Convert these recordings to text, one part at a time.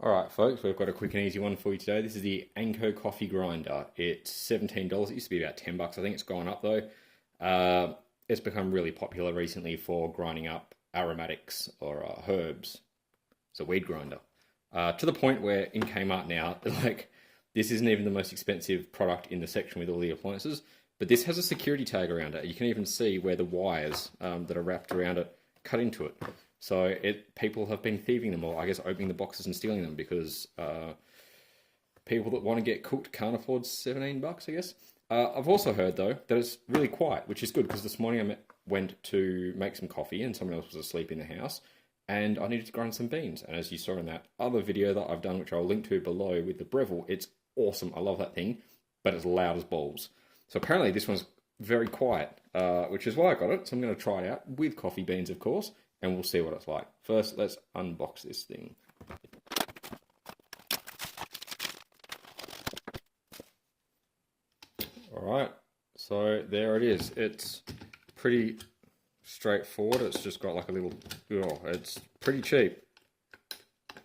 Alright folks, we've got a quick and easy one for you today. This is the Anko coffee grinder. It's $17, it used to be about $10, I think it's gone up though. It's become really popular recently for grinding up aromatics or herbs. It's a weed grinder. To the point where in Kmart now, like, this isn't even the most expensive product in the section with all the appliances, but this has a security tag around it. You can even see where the wires that are wrapped around it cut into it. So people have been thieving them, or I guess opening the boxes and stealing them, because people that want to get cooked can't afford $17, I guess. I've also heard though that it's really quiet, which is good, because this morning I went to make some coffee and someone else was asleep in the house, and I needed to grind some beans. And as you saw in that other video that I've done, which I'll link to below with the Breville, it's awesome. I love that thing, but it's loud as balls. So apparently this one's very quiet, which is why I got it. So I'm going to try it out with coffee beans, of course, and we'll see what it's like. First, let's unbox this thing. Alright, so there it is. It's pretty straightforward. It's just got like a little, oh, it's pretty cheap.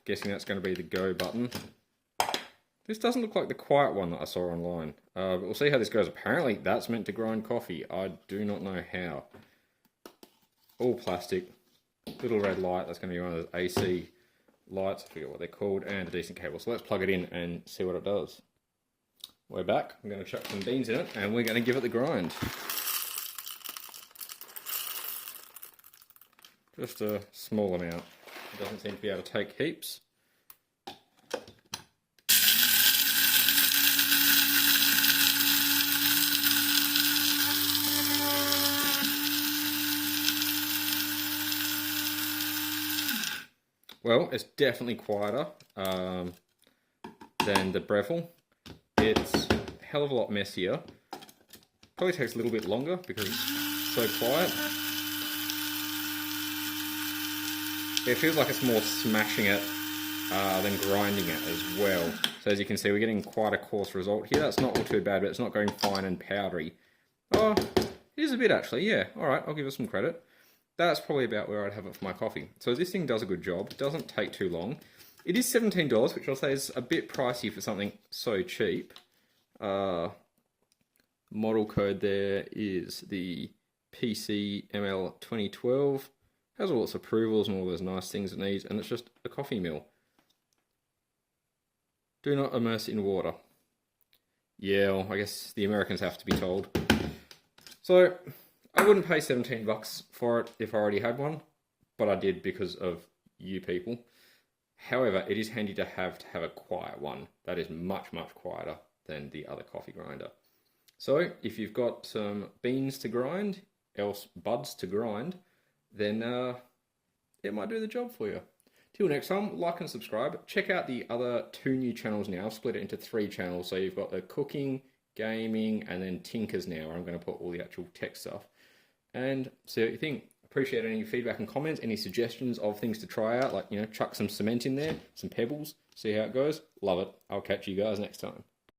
Guessing that's going to be the go button. This doesn't look like the quiet one that I saw online. But we'll see how this goes. Apparently that's meant to grind coffee. I do not know how. All plastic. Little red light, that's going to be one of those AC lights, I forget what they're called, and a decent cable. So let's plug it in and see what it does. We're back. I'm going to chuck some beans in it and we're going to give it the grind. Just a small amount. It doesn't seem to be able to take heaps. Well, it's definitely quieter than the Breville. It's a hell of a lot messier. Probably takes a little bit longer because it's so quiet. It feels like it's more smashing it than grinding it as well. So as you can see, we're getting quite a coarse result here. That's not all too bad, but it's not going fine and powdery. Oh, it is a bit actually, yeah. Alright, I'll give it some credit. That's probably about where I'd have it for my coffee. So this thing does a good job. It doesn't take too long. It is $17, which I'll say is a bit pricey for something so cheap. Model code there is the PCML2012. Has all its approvals and all those nice things it needs, and it's just a coffee mill. Do not immerse it in water. Yeah, well, I guess the Americans have to be told. So I wouldn't pay $17 for it if I already had one, but I did because of you people. However, it is handy to have a quiet one that is much, much quieter than the other coffee grinder. So if you've got some beans to grind, else buds to grind, then it might do the job for you. Till next time, like and subscribe. Check out the other 2 new channels now. I've split it into 3 channels. So you've got the cooking, gaming, and then Tinkers now, where I'm going to put all the actual tech stuff. And see what you think. Appreciate any feedback and comments, any suggestions of things to try out, like, you know, chuck some cement in there, some pebbles, see how it goes. Love it. I'll catch you guys next time.